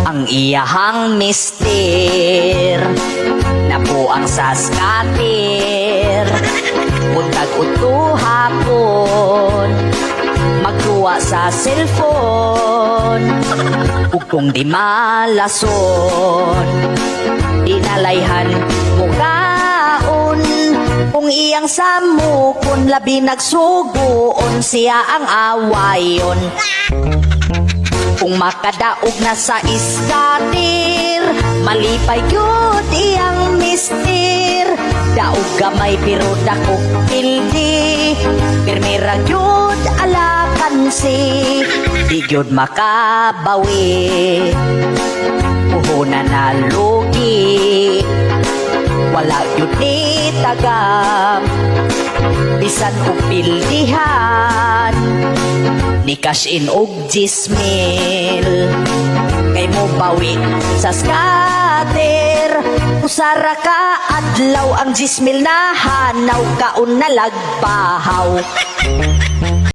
Ang iyahang mister nabuang sa skater, buntag uto hapon magtuwa sa cellphone. Ug kung di malason inalayhan mukaon, kung iyang samukon labi nagsugoon siya ang awayon. Kung makadaog na sa iskatir, malipay yun iyang mister. Daog gamay pero dakok pildi, pirmira yun alakansi, di yun makabawi. Puhunan na lugi, wala yun ni tagam, bisan o pildihan ni cash in og 10,000. Kay mo bawi sa skater, usara ka adlaw ang 10,000 na hanaw kaon na lagbahaw.